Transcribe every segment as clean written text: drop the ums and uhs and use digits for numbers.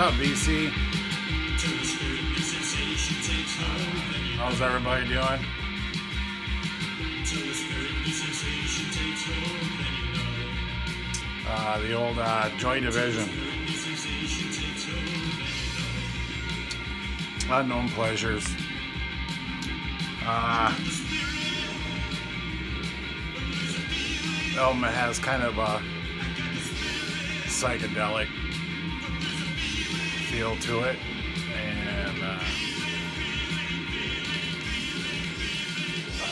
up, BC? How's everybody doing? The old Joy Division. Unknown Pleasures. Album has kind of a psychedelic feel to it, and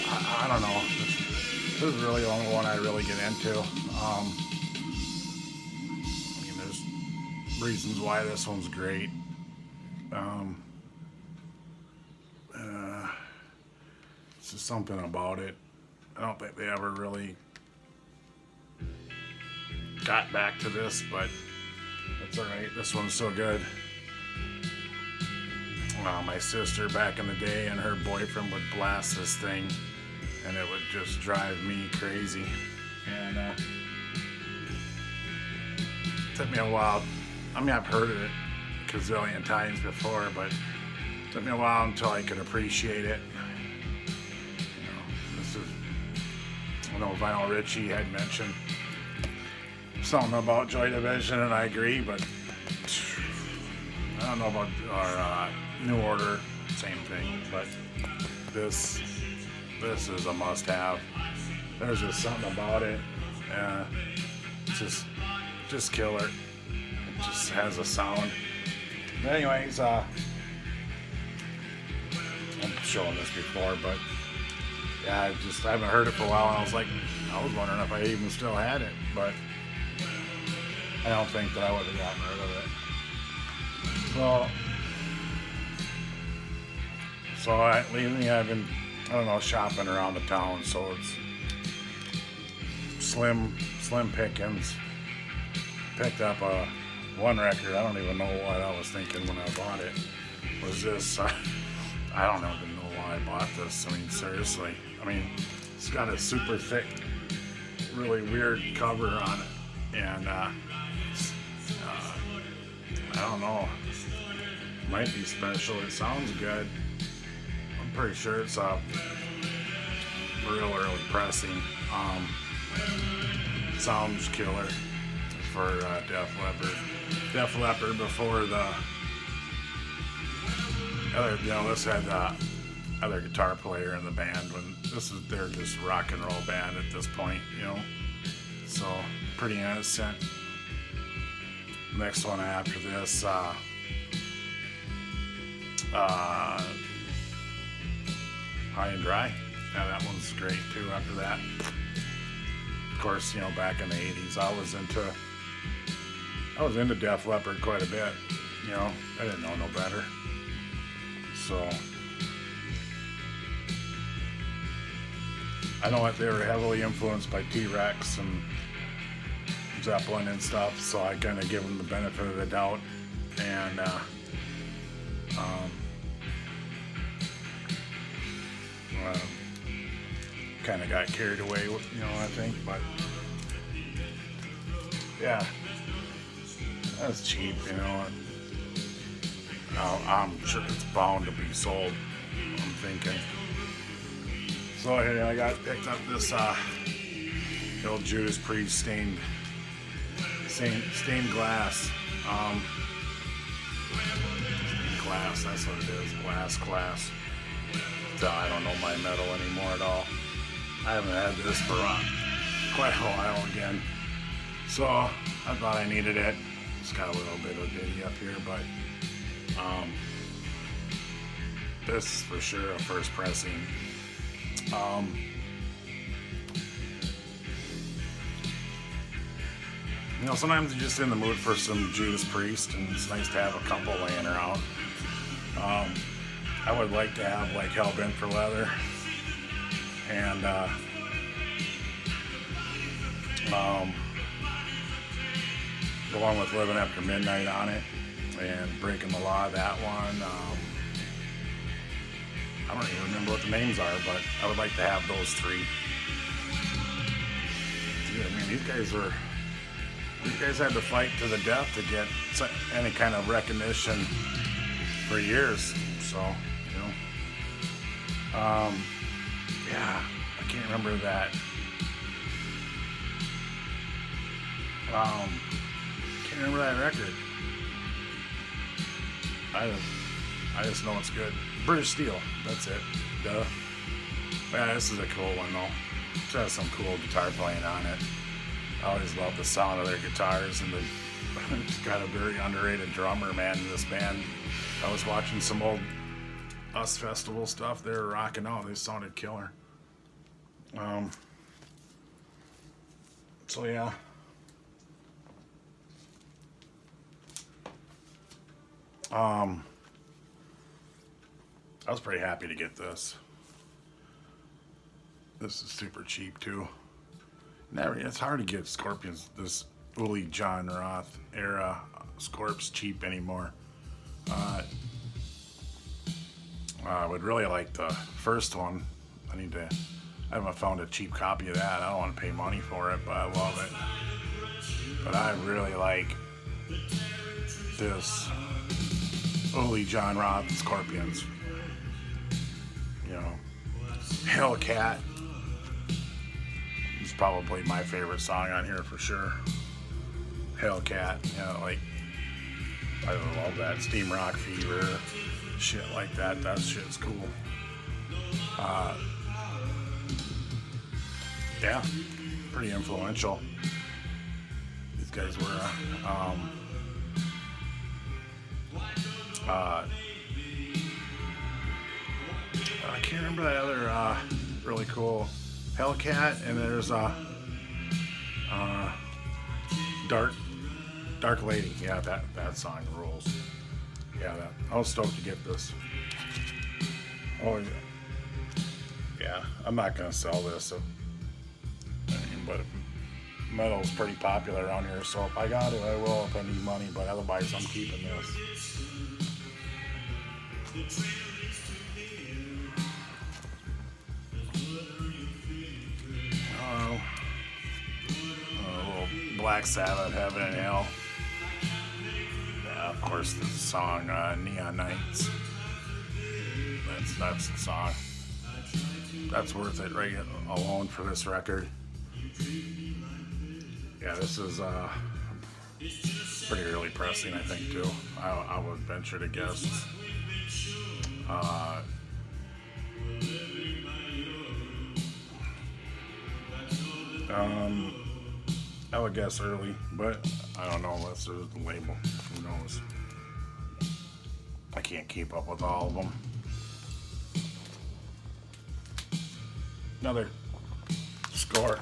I don't know. This is really the only one I really get into. I mean, there's reasons why this one's great. It's just something about it. I don't think they ever really got back to this, but it's alright. This one's so good. My sister back in the day and her boyfriend would blast this thing, and it would just drive me crazy. And it took me a while. I mean, I've heard it a gazillion times before, but it took me a while until I could appreciate it. I know Vinyl Richie had mentioned something about Joy Division, and I agree, but I don't know about our New Order, same thing, but this is a must-have. There's just something about it, it's just killer. It just has a sound. But anyways, I'm showing this before, but yeah, I haven't heard it for a while, and I was wondering if I even still had it, but I don't think that I would have gotten rid of it. So lately I've been, shopping around the town, so it's slim pickings. Picked up one record. I don't even know what I was thinking when I bought it. Was this? I don't even know why I bought this. I mean, seriously. I mean, it's got a super thick, really weird cover on it, and I don't know. It might be special. It sounds good. I'm pretty sure it's a real early pressing. Sounds killer for Def Leppard. Def Leppard before the other, this had the other guitar player in the band. When they're just rock and roll band at this point, So pretty innocent. Next one after this, High and Dry. Yeah, that one's great too. After that, of course, back in the '80s, I was into Def Leppard quite a bit. I didn't know no better. So I know that they were heavily influenced by T-Rex and Zeppelin and stuff, so I kind of give them the benefit of the doubt, and kind of got carried away, I think, but yeah, that's cheap, I'm sure it's bound to be sold, I'm thinking. So I picked up this old Judas Priest stained glass. Glass, that's what it is. Glass. I don't know my metal anymore at all. I haven't had this for quite a while again. So I thought I needed it. It's got a little bit of ditty up here, but this is for sure a first pressing. Sometimes you're just in the mood for some Judas Priest, and it's nice to have a couple laying around. I would like to have like Hell Bent for Leather, and the one with Living After Midnight on it, and Breaking the Law, that one. I don't even remember what the names are, but I would like to have those three. Dude, I mean, these guys were these guys had to fight to the death to get any kind of recognition for years. So, you know, yeah, I can't remember that. Can't remember that record. I just know it's good. British Steel, that's it. Duh. Yeah, this is a cool one though. It has some cool guitar playing on it. I always love the sound of their guitars, and it's got a very underrated drummer, man, in this band. I was watching some old US Festival stuff. They were rocking out. They sounded killer. So yeah. I was pretty happy to get this. This is super cheap too. It's hard to get Scorpions, this Uli John Roth era Scorps cheap anymore. I would really like the first one. I haven't found a cheap copy of that. I don't want to pay money for it, but I love it. But I really like this Uli John Roth Scorpions. You know, Hellcat is probably my favorite song on here for sure. Hellcat, you know, like, I love that. Steam Rock Fever, shit like that. That shit's cool. Yeah, pretty influential. These guys were. I can't remember that other really cool Hellcat, and there's Dark Lady. Yeah, that song rules. Yeah, I was stoked to get this. Oh yeah, I'm not gonna sell this, but metal's pretty popular around here, so if I got it, I will if I need money, but otherwise I'm keeping this. A little Black Sabbath, Heaven and Hell. Yeah, of course, the song Neon Nights. That's the song. That's worth it right alone for this record. Yeah, this is pretty early pressing, I think, too. I would venture to guess. I would guess early, but I don't know unless there's the label. Who knows? I can't keep up with all of them. Another score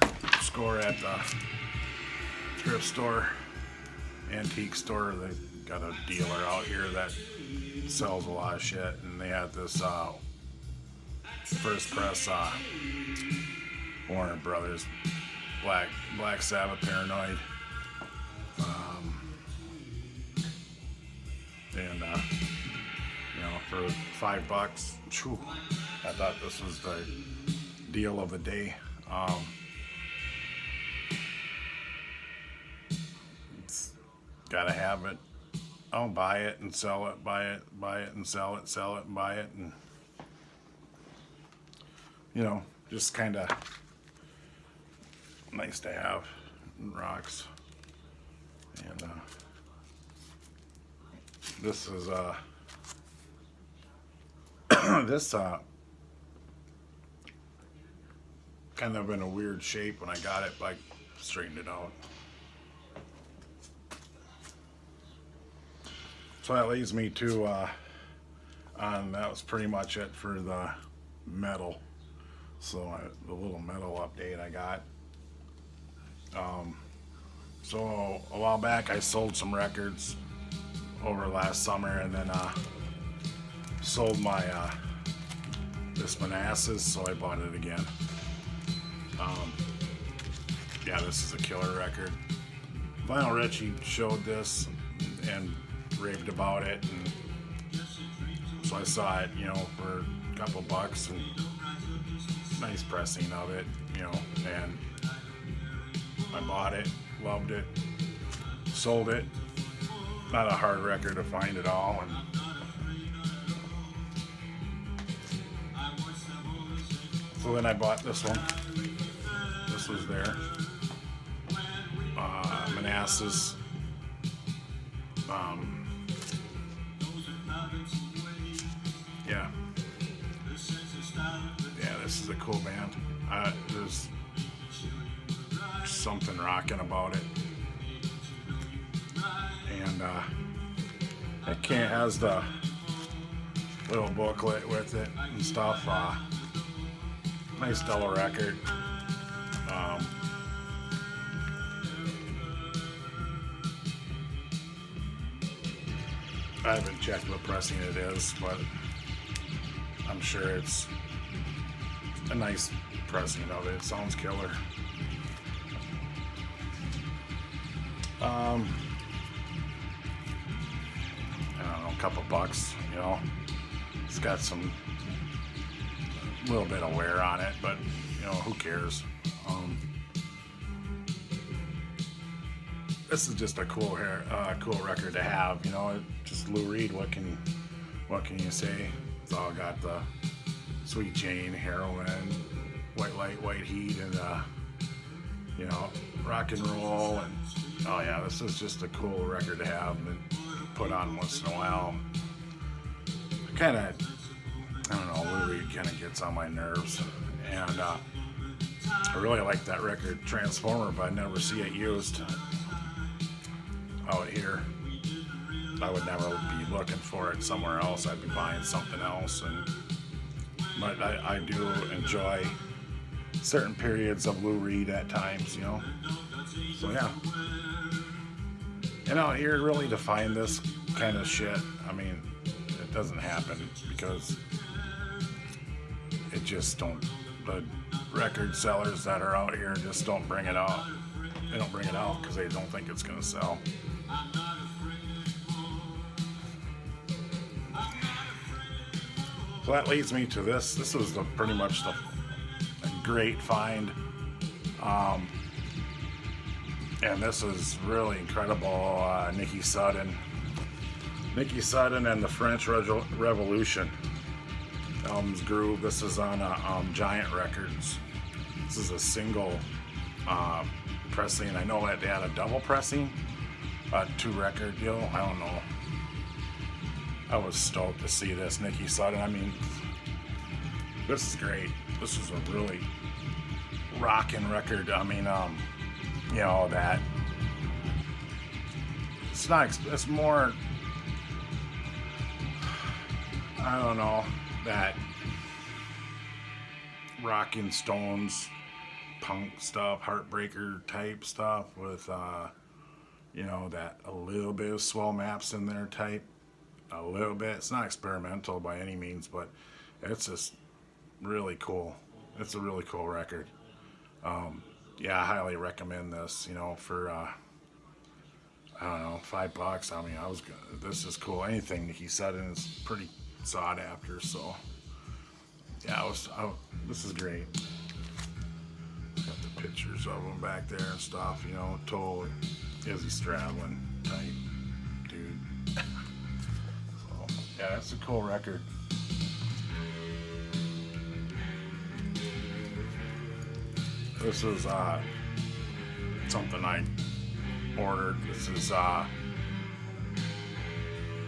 at the thrift store, antique store. They got a dealer out here that sells a lot of shit, and they had this first press Warner Brothers Black Sabbath Paranoid, and you know, for $5, whew, I thought this was the deal of the day. It's gotta have it. I'll buy it and sell it, buy it and sell it and buy it, and you know, just kind of nice to have. Rocks. And this is this kind of in a weird shape when I got it, but I straightened it out. So that leads me to that was pretty much it for the metal. So the little metal update I got. So a while back I sold some records over last summer, and then sold my this Manassas, so I bought it again. Yeah, this is a killer record. Lionel Richie showed this and raved about it, and so I saw it, you know, for a couple bucks, and nice pressing of it, you know, and I bought it, loved it. sold it. Not a hard record to find at all. And so then I bought this one. This was there. Manassas. Yeah. Yeah, this is a cool band. There's something rocking about it. And it has the little booklet with it and stuff. Nice double record. I haven't checked what pressing it is, but I'm sure it's a nice pressing of it. It sounds killer. I don't know, a couple bucks, you know. It's got some little bit of wear on it, but you know, who cares? This is just a cool record to have, you know. Just Lou Reed. What can you say? It's all got the Sweet Jane, Heroin, White Light, White Heat, and you know, rock and roll. And oh yeah, this is just a cool record to have and put on once in a while. I don't know, Lou Reed kind of gets on my nerves, and I really like that record, Transformer, but I never see it used out here. I would never be looking for it somewhere else. I'd be buying something else. But I do enjoy certain periods of Lou Reed at times, you know. So yeah. And out here, really, to find this kind of shit, I mean, it doesn't happen because it just don't. The record sellers that are out here just don't bring it out. They don't bring it out because they don't think it's going to sell. So that leads me to this. This was pretty much a great find. And this is really incredible. Nikki Sudden and the French Revolution. Album's Groove. This is on Giant Records. This is a single pressing. I know that they had a double pressing, 2-record deal. I don't know. I was stoked to see this. Nikki Sudden. I mean, this is great. This is a really rocking record. I mean, you know, that it's not. It's more. I don't know, that Rockin' Stones punk stuff, Heartbreaker type stuff with you know, that a little bit of Swell Maps in there type. A little bit. It's not experimental by any means, but it's just really cool. It's a really cool record. Yeah, I highly recommend this, you know, for I don't know, $5. I mean, this is cool. Anything Nikki Sudden is pretty sought after, so yeah, this is great. Got the pictures of them back there and stuff, you know, total Izzy Stradlin type dude. So yeah, that's a cool record. This is something I ordered. This is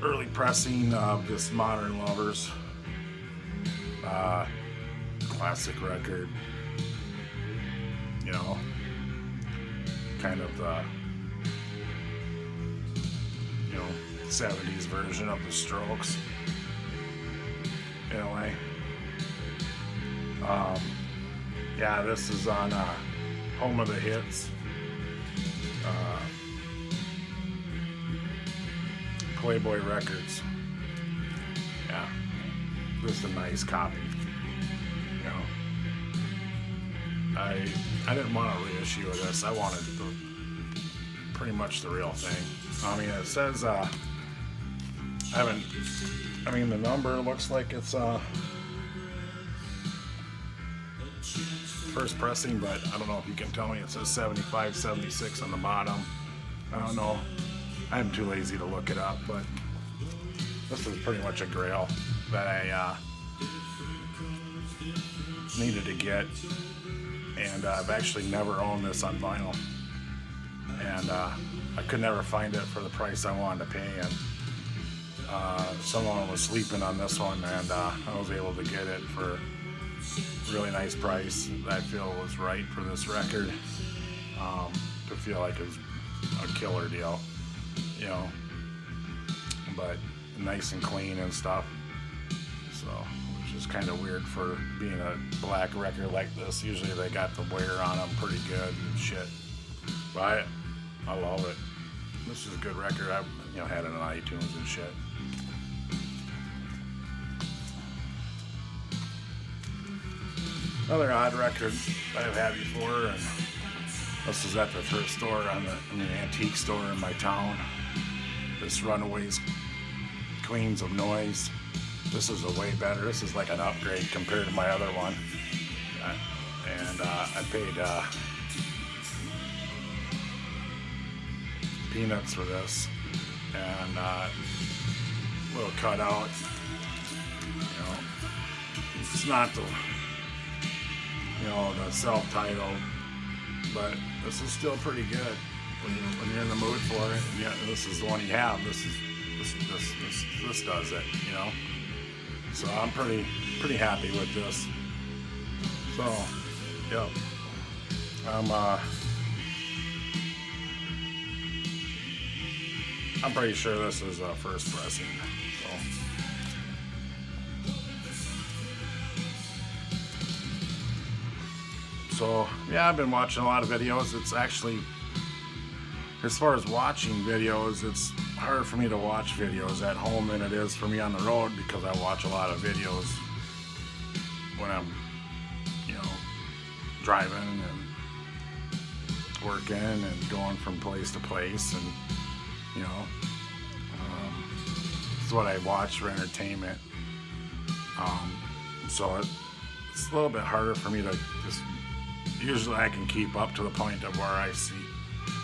early pressing of this Modern Lovers classic record. You know, kind of the 70s version of the Strokes in a way. Yeah, this is on Home of the Hits. Playboy Records. Yeah, this is a nice copy. You know, I didn't want a reissue of this. I wanted pretty much the real thing. I mean, it says the number looks like it's first pressing, but I don't know if you can tell me. It says 75, 76 on the bottom. I don't know. I'm too lazy to look it up, but this is pretty much a Grail that I needed to get, and I've actually never owned this on vinyl, and I could never find it for the price I wanted to pay, and someone was sleeping on this one, and I was able to get it for a really nice price that I feel was right for this record, to feel like it was a killer deal, you know, but nice and clean and stuff. So, which is kind of weird for being a black record like this. Usually they got the wear on them pretty good and shit. But I love it. This is a good record. I've had it on iTunes and shit. Another odd record I've had before, and this is at the thrift store in the antique store in my town. This Runaways Queens of Noise. This is a way better. This is like an upgrade compared to my other one. And I paid peanuts for this. And little cutout. You know, it's not the the self-titled, but this is still pretty good when you're in the mood for it. And yeah, this is the one you have. This does it, you know. So I'm pretty happy with this. So, yep. I'm pretty sure this is a first pressing. So yeah, I've been watching a lot of videos. It's actually, as far as watching videos, it's harder for me to watch videos at home than it is for me on the road, because I watch a lot of videos when I'm, driving and working and going from place to place, and it's what I watch for entertainment. So it's a little bit harder for me to just. Usually I can keep up to the point of where I see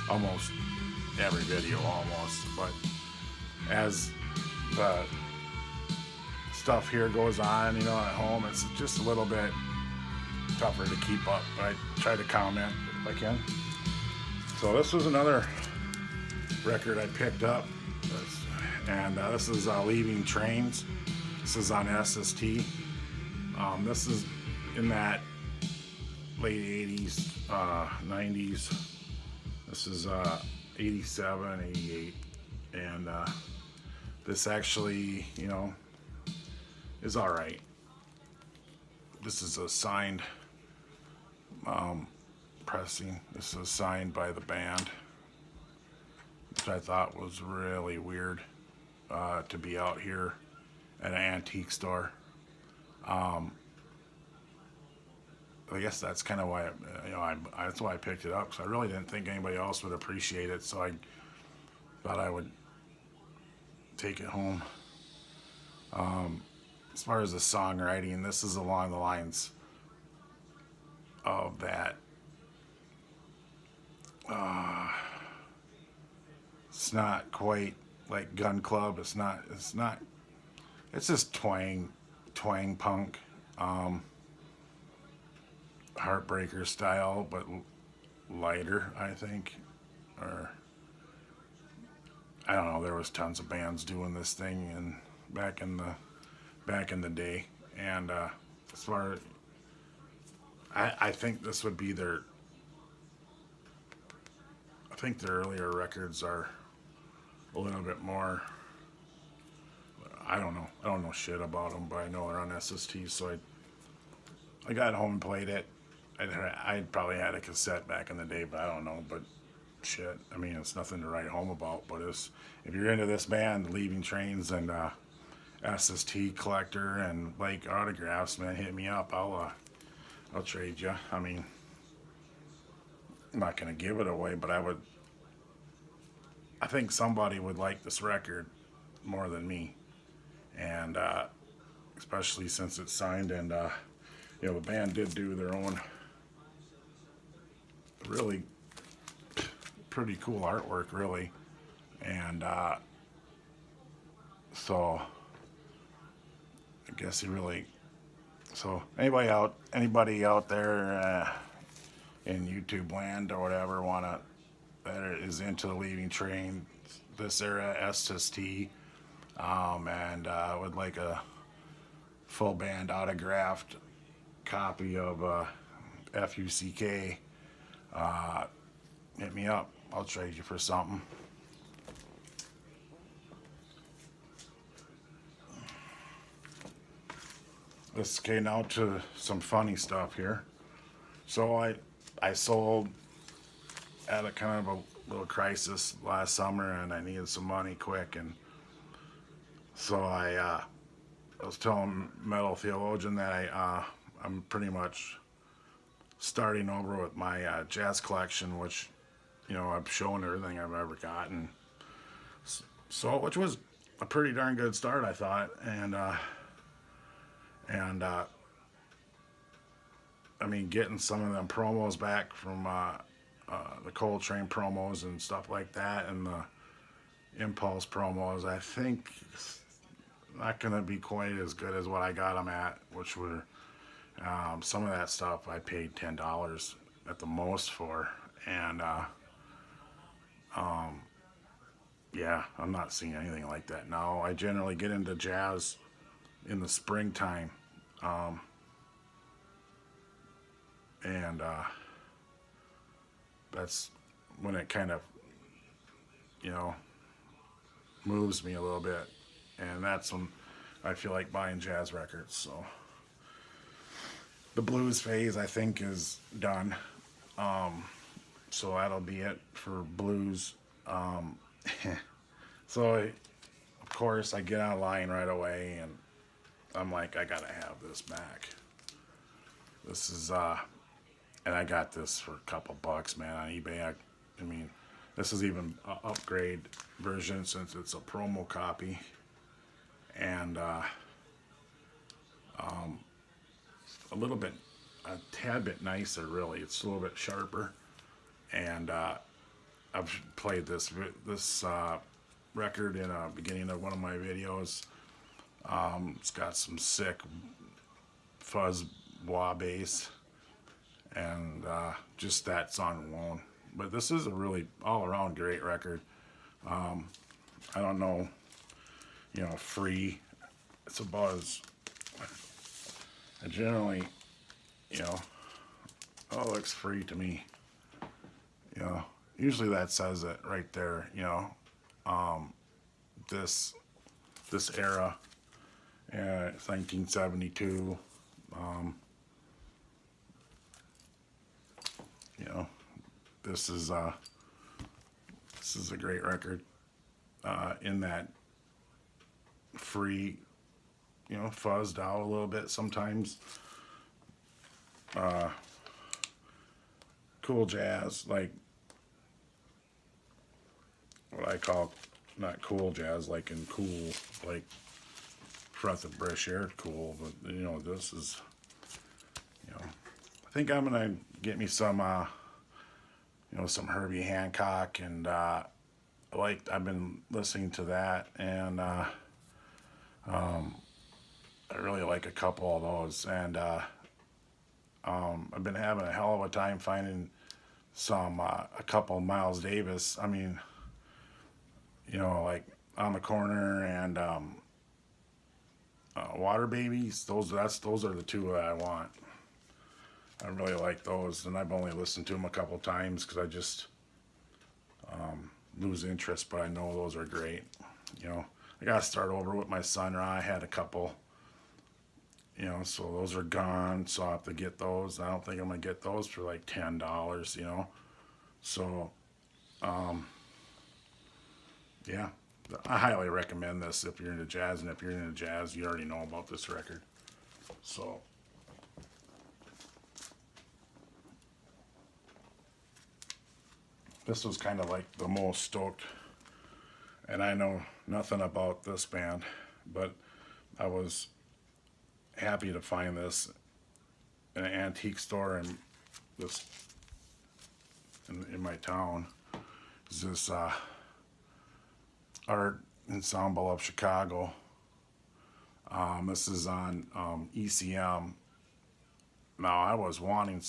almost every video almost, but as the stuff here goes on, at home, it's just a little bit tougher to keep up, but I try to comment if I can. So this was another record I picked up, and this is Leaving Trains. This is on SST. This is in that late 80s, 90s. This is 87, 88, and this actually, is all right. This is a signed pressing. This is signed by the band, which I thought was really weird to be out here at an antique store. I guess that's kind of why, that's why I picked it up, because I really didn't think anybody else would appreciate it, so I thought I would take it home. As far as the songwriting, this is along the lines of that. It's not quite like Gun Club. It's just twang punk. Heartbreaker style, but lighter, I think. Or I don't know, there was tons of bands doing this thing and back in the day, and as far as I think this would be their earlier records are a little bit more, I don't know shit about them, but I know they're on SST, so I got home and played it. I probably had a cassette back in the day, but I don't know. But shit, I mean, it's nothing to write home about. But if you're into this band, Leaving Trains and SST Collector and like autographs, man, hit me up. I'll trade you. I mean, I'm not gonna give it away, but I think somebody would like this record more than me, and especially since it's signed, and the band did do their own really pretty cool artwork, really, And so I guess he really. So anybody out there in YouTube land or whatever that is into the Leaving Train, this era SST, and would like a full band autographed copy of FUCK, hit me up. I'll trade you for something. Let's get now to some funny stuff here. So I sold at a kind of a little crisis last summer, and I needed some money quick, and so I was telling Metal Theologian that I'm pretty much starting over with my jazz collection, which I've shown everything I've ever gotten. So which was a pretty darn good start, I thought, and I mean, getting some of them promos back from the Coltrane promos and stuff like that, and the Impulse promos, I think it's not going to be quite as good as what I got them at, which were some of that stuff I paid $10 at the most for, and yeah, I'm not seeing anything like that now. I generally get into jazz in the springtime, and that's when it kind of moves me a little bit, and that's when I feel like buying jazz records. So the blues phase, I think, is done, so that'll be it for blues. So of course I get online right away, and I'm like, I gotta have this back. This is and I got this for a couple bucks, man, on eBay. I mean, this is even an upgrade version since it's a promo copy, and a tad bit nicer, really. It's a little bit sharper, and I've played this record in the beginning of one of my videos. It's got some sick fuzz wah bass, and just that song alone. But this is a really all-around great record. I don't know, free. It's about as I generally, it looks free to me. Usually that says it right there. This era, it's 1972. This is a great record. In that free, fuzzed out a little bit sometimes. Cool jazz, like what I call, not cool jazz, like in cool, like breath of fresh air cool, but this is, I think I'm gonna get me some, some Herbie Hancock, and I've been listening to that, and I really like a couple of those, and I've been having a hell of a time finding a couple Miles Davis. I mean, like On the Corner and Water Babies. Those are the two that I want. I really like those, and I've only listened to them a couple times because I just lose interest, but I know those are great. I gotta start over with my Sun Ra. I had a couple, so those are gone, so I'll have to get those. I don't think I'm gonna get those for like $10, so yeah, I highly recommend this if you're into jazz, and if you're into jazz, you already know about this record. So this was kind of like the most stoked, and I know nothing about this band, but I was happy to find this in an antique store in my town. Is this art ensemble of Chicago. This is on ECM. Now, I was wanting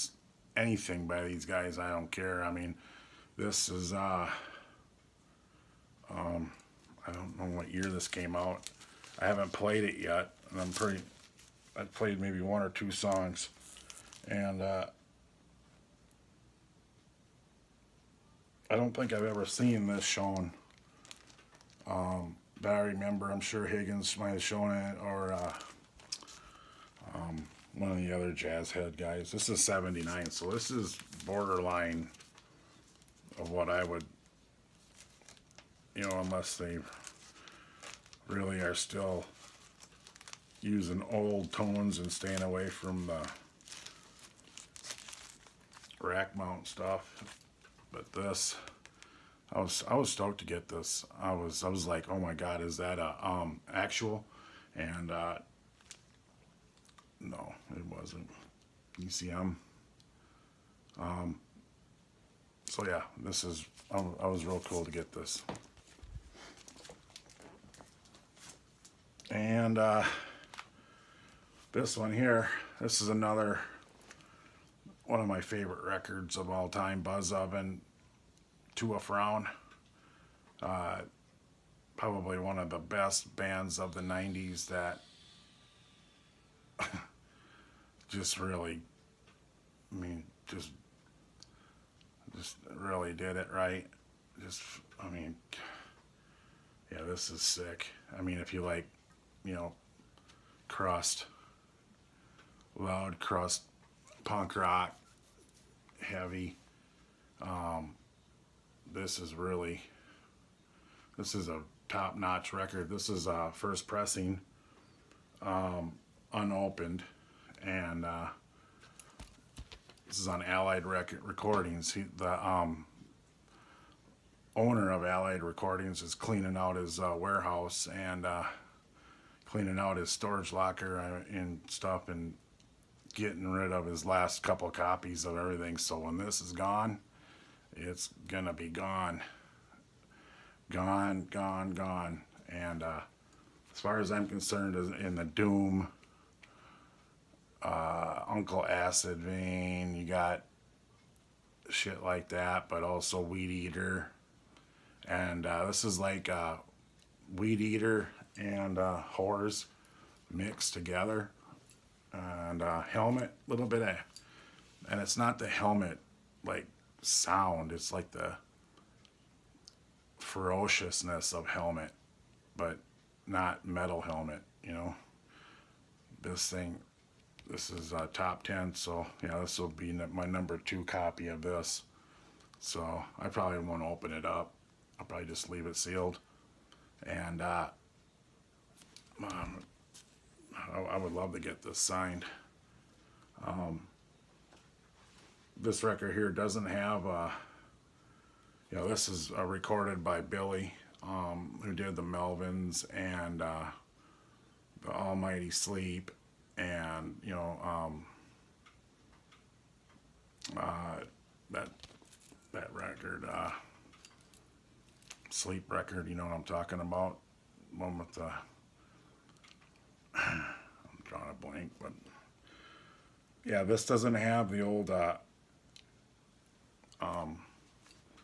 anything by these guys. I don't care. I mean, this is I don't know what year this came out. I haven't played it yet, and I've played maybe one or two songs, and I don't think I've ever seen this shown. But I remember, I'm sure Higgins might have shown it, or one of the other jazz head guys. This is 79, so this is borderline of what I would, unless they really are still using old tones and staying away from the rack mount stuff. But this, I was stoked to get this. I was like, oh my god, is that a actual? And no, it wasn't. ECM. So yeah, this is, I was real cool to get this. And this one here, this is another one of my favorite records of all time, Buzz Oven, To a Frown. Probably one of the best bands of the 90s that just really, I mean, just really did it right. I mean, yeah, this is sick. I mean, if you like, crust, loud crust, punk rock, heavy, this is a top-notch record. This is first pressing, unopened, and this is on Allied Recordings. The owner of Allied Recordings is cleaning out his warehouse and cleaning out his storage locker and stuff, and getting rid of his last couple copies of everything. So when this is gone, it's gonna be gone. Gone. And as far as I'm concerned, in the Doom, Uncle Acid vein, you got shit like that, but also Weed Eater. And this is like Weed Eater and Whores mixed together. And Helmet, little bit of, and it's not the Helmet like sound, it's like the ferociousness of Helmet, but not metal Helmet, This is top 10, so yeah, this will be my number 2 copy of this. So I probably won't open it up. I'll probably just leave it sealed. And I would love to get this signed. This record here doesn't have, this is recorded by Billy, who did the Melvins and the Almighty Sleep, and that record, Sleep record. You know what I'm talking about? One with the I'm drawing a blank, but yeah, this doesn't have the old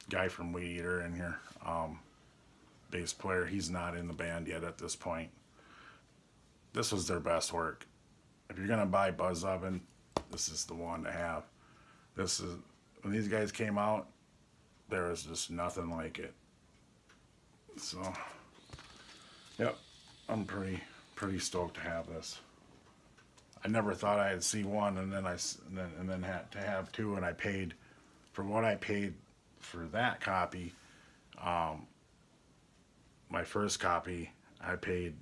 guy from Weed Eater in here, bass player. He's not in the band yet at this point. This was their best work. If you're gonna buy Buzz Oven, this is the one to have. This is, when these guys came out, there was just nothing like it. So yep, I'm pretty stoked to have this. I never thought I'd see one, and then had to have two, and I paid for what I paid for that copy. My first copy, I paid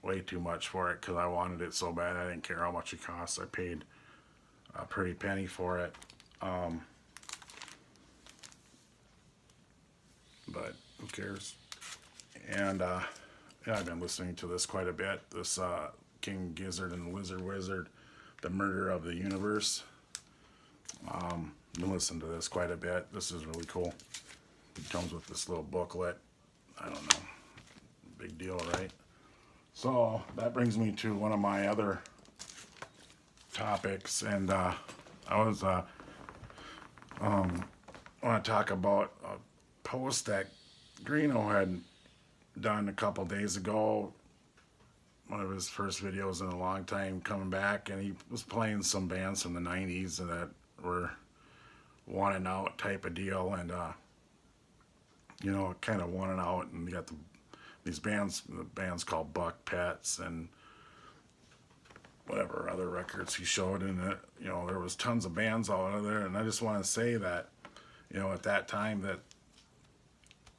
way too much for it because I wanted it so bad. I didn't care how much it cost. I paid a pretty penny for it. But who cares? And yeah, I've been listening to this quite a bit. This King Gizzard and Lizard Wizard, The Murder of the Universe. Been listening to this quite a bit. This is really cool. It comes with this little booklet. I don't know. big deal, right? So that brings me to one of my other topics, and I want to talk about a post that Greeno had done a couple days ago. One of his first videos in a long time coming back, and he was playing some bands from the 90s that were one and out type of deal, and kind of one and out, and you got these bands, the band's called Buck Pets and whatever other records he showed, and there was tons of bands out of there, and I just want to say that at that time that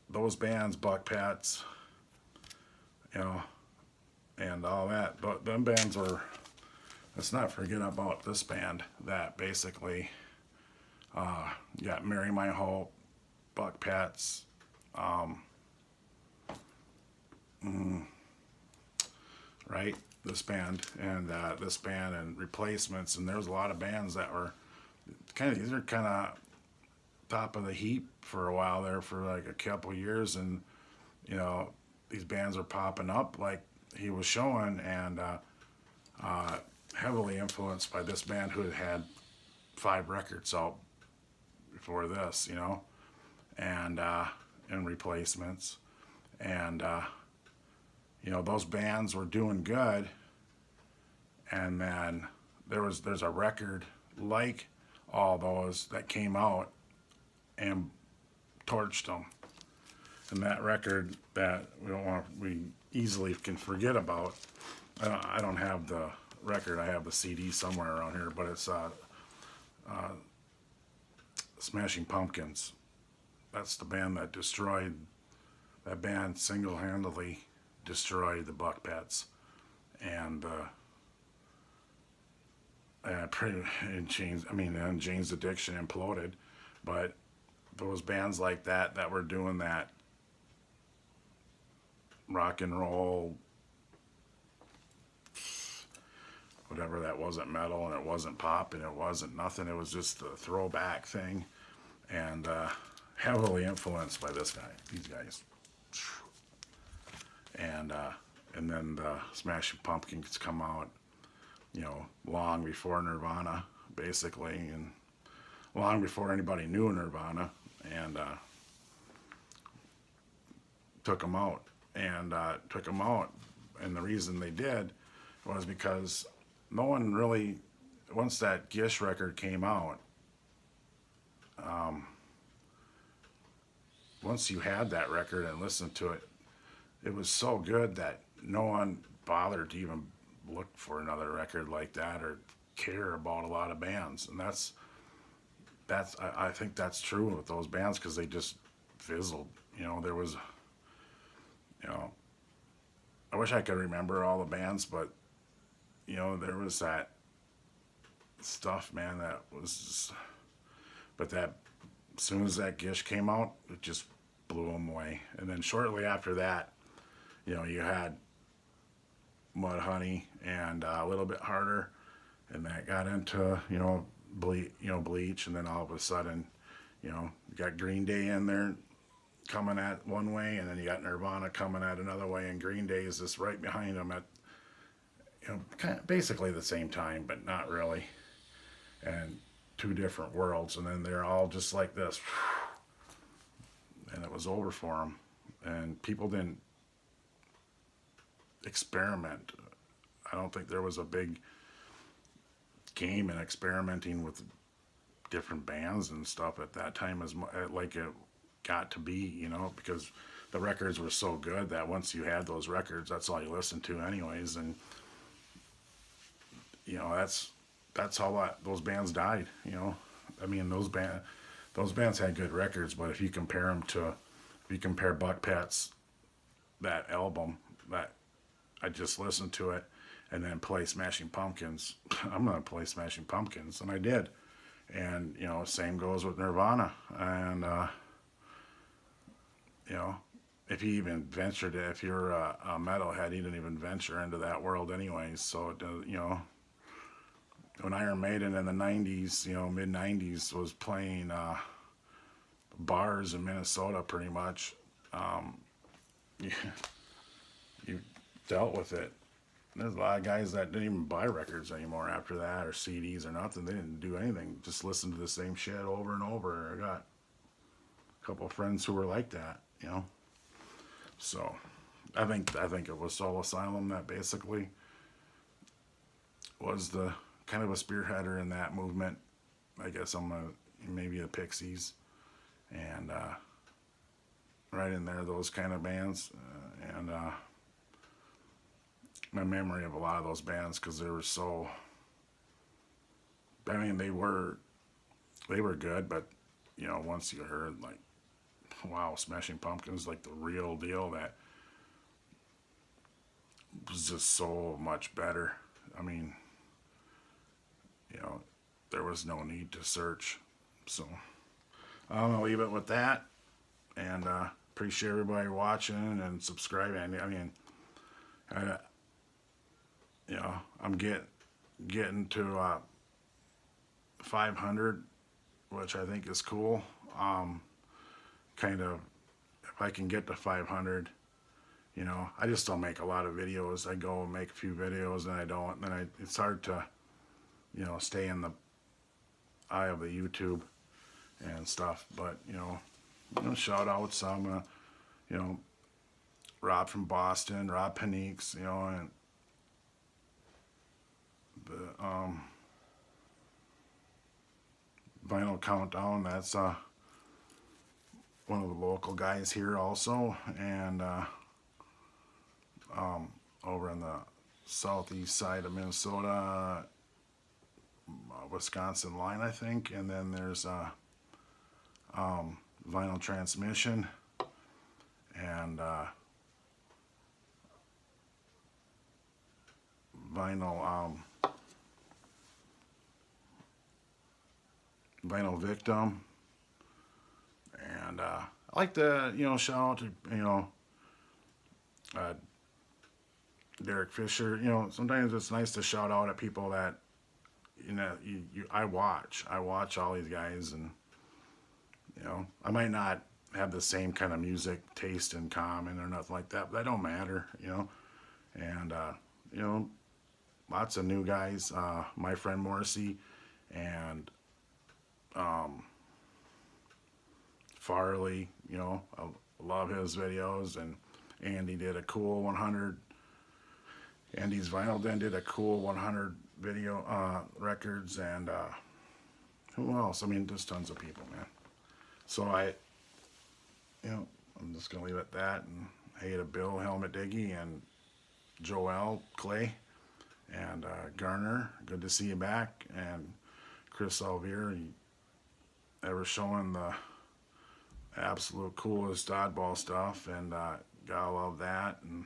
those bands, Buck Pets, and all that, but them bands were, let's not forget about this band that basically got Marry My Hope, Buck Pets, right, this band and Replacements, and there was a lot of bands that were these are kind of top of the heap for a while there, for like a couple years, and these bands are popping up like he was showing, and heavily influenced by this band who had 5 records out before this, and Replacements, and those bands were doing good, and then there's a record like all those that came out and torched them, and that record that we easily can forget about. I don't have the record. I have the CD somewhere around here, but it's Smashing Pumpkins. That's the band that destroyed. That band single-handedly destroyed the Buck Pets, and Jane's Addiction imploded, but those bands like that were doing that rock and roll, whatever, that wasn't metal, and it wasn't pop, and it wasn't nothing, it was just a throwback thing, and heavily influenced by these guys. And then the Smashing Pumpkins come out, long before Nirvana, basically, and long before anybody knew Nirvana, and took them out. And the reason they did was because no one really, once that Gish record came out, once you had that record and listened to it, it was so good that no one bothered to even look for another record like that or care about a lot of bands. And I think that's true with those bands, because they just fizzled. There was, I wish I could remember all the bands, but there was that stuff, man, that was just, but that as soon as that Gish came out, it just blew them away. And then shortly after that, you had Mudhoney and A Little Bit Harder, and that got into Bleach, and then all of a sudden, you got Green Day in there coming at one way, and then you got Nirvana coming at another way, and Green Day is just right behind them at kind of basically the same time, but not really, and 2 different worlds, and then they're all just like this, and it was over for them, and people didn't experiment. I don't think there was a big game in experimenting with different bands and stuff at that time as like it got to be, because the records were so good that once you had those records, that's all you listened to anyways, and that's how those bands died. Those bands had good records, but if you compare Buck Pets, that album that I just listened to it, and then play Smashing Pumpkins, I'm gonna play Smashing Pumpkins, and I did. And same goes with Nirvana, and if you even ventured it, if you're a metalhead, you didn't even venture into that world anyways. So when Iron Maiden in the 90s, mid 90s, was playing bars in Minnesota pretty much, dealt with it. There's a lot of guys that didn't even buy records anymore after that, or CDs or nothing. They didn't do anything. Just listen to the same shit over and over. I got a couple of friends who were like that, you know. So I think it was Soul Asylum that basically was the kind of a spearheader in that movement. I guess maybe the Pixies, and right in there, those kind of bands, and my memory of a lot of those bands, because they were so, I mean, they were good, but you know, once you heard like, wow, Smashing Pumpkins, like the real deal, that was just so much better. I mean, you know, there was no need to search. So I'm gonna leave it with that, and appreciate everybody watching and subscribing. I mean, you know, I'm getting to 500, which I think is cool. Kind of, if I can get to 500, you know, I just don't make a lot of videos. I go and make a few videos, and I don't. And then it's hard to, you know, stay in the eye of the YouTube and stuff. But you know, shout outs. You know, Rob from Boston, Rob Paniques, you know, and the Vinyl Countdown. That's one of the local guys here also, and over in the southeast side of Minnesota, Wisconsin line, I think. And then there's Vinyl Transmission, and Vinyl Victim. And I like to, you know, shout out to, you know, Derek Fisher. You know, sometimes it's nice to shout out at people that, you know, I watch all these guys, and you know, I might not have the same kind of music taste in common or nothing like that, but that don't matter, you know. And you know, lots of new guys. My friend Morrissey, and Farley, you know, I love his videos. And Andy did a cool 100. Andy's Vinyl Den did a cool 100 video records, and who else? I mean, just tons of people, man. So you know, I'm just gonna leave it at that. And hey to Bill Helmet Diggy and Joel Clay and Garner, good to see you back. And Chris Alvier, ever showing the absolute coolest oddball stuff, and gotta love that. And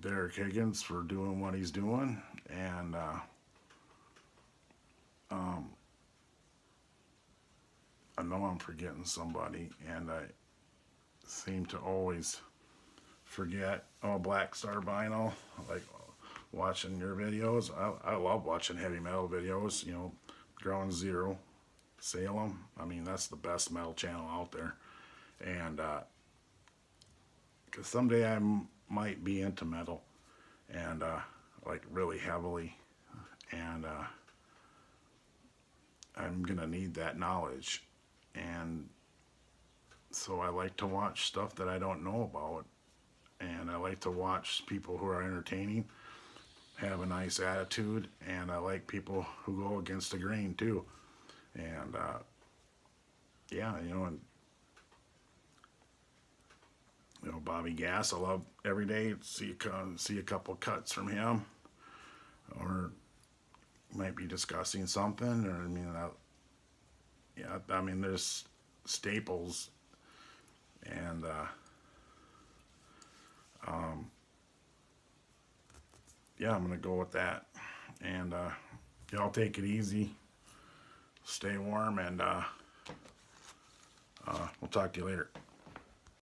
Derek Higgins for doing what he's doing, and I know I'm forgetting somebody, and I seem to always forget. Oh, Black Star Vinyl, like watching your videos. I love watching heavy metal videos, you know, Ground Zero, Salem. I mean, that's the best metal channel out there. And because someday I might be into metal, and like really heavily, and I'm gonna need that knowledge. And so I like to watch stuff that I don't know about, and I like to watch people who are entertaining, have a nice attitude, and I like people who go against the grain too. And yeah, you know, and you know, Bobby Gass, I love every day see a couple cuts from him, or might be discussing something, or I mean, yeah, I mean, there's staples, and yeah, I'm gonna go with that. And y'all take it easy, stay warm, and we'll talk to you later.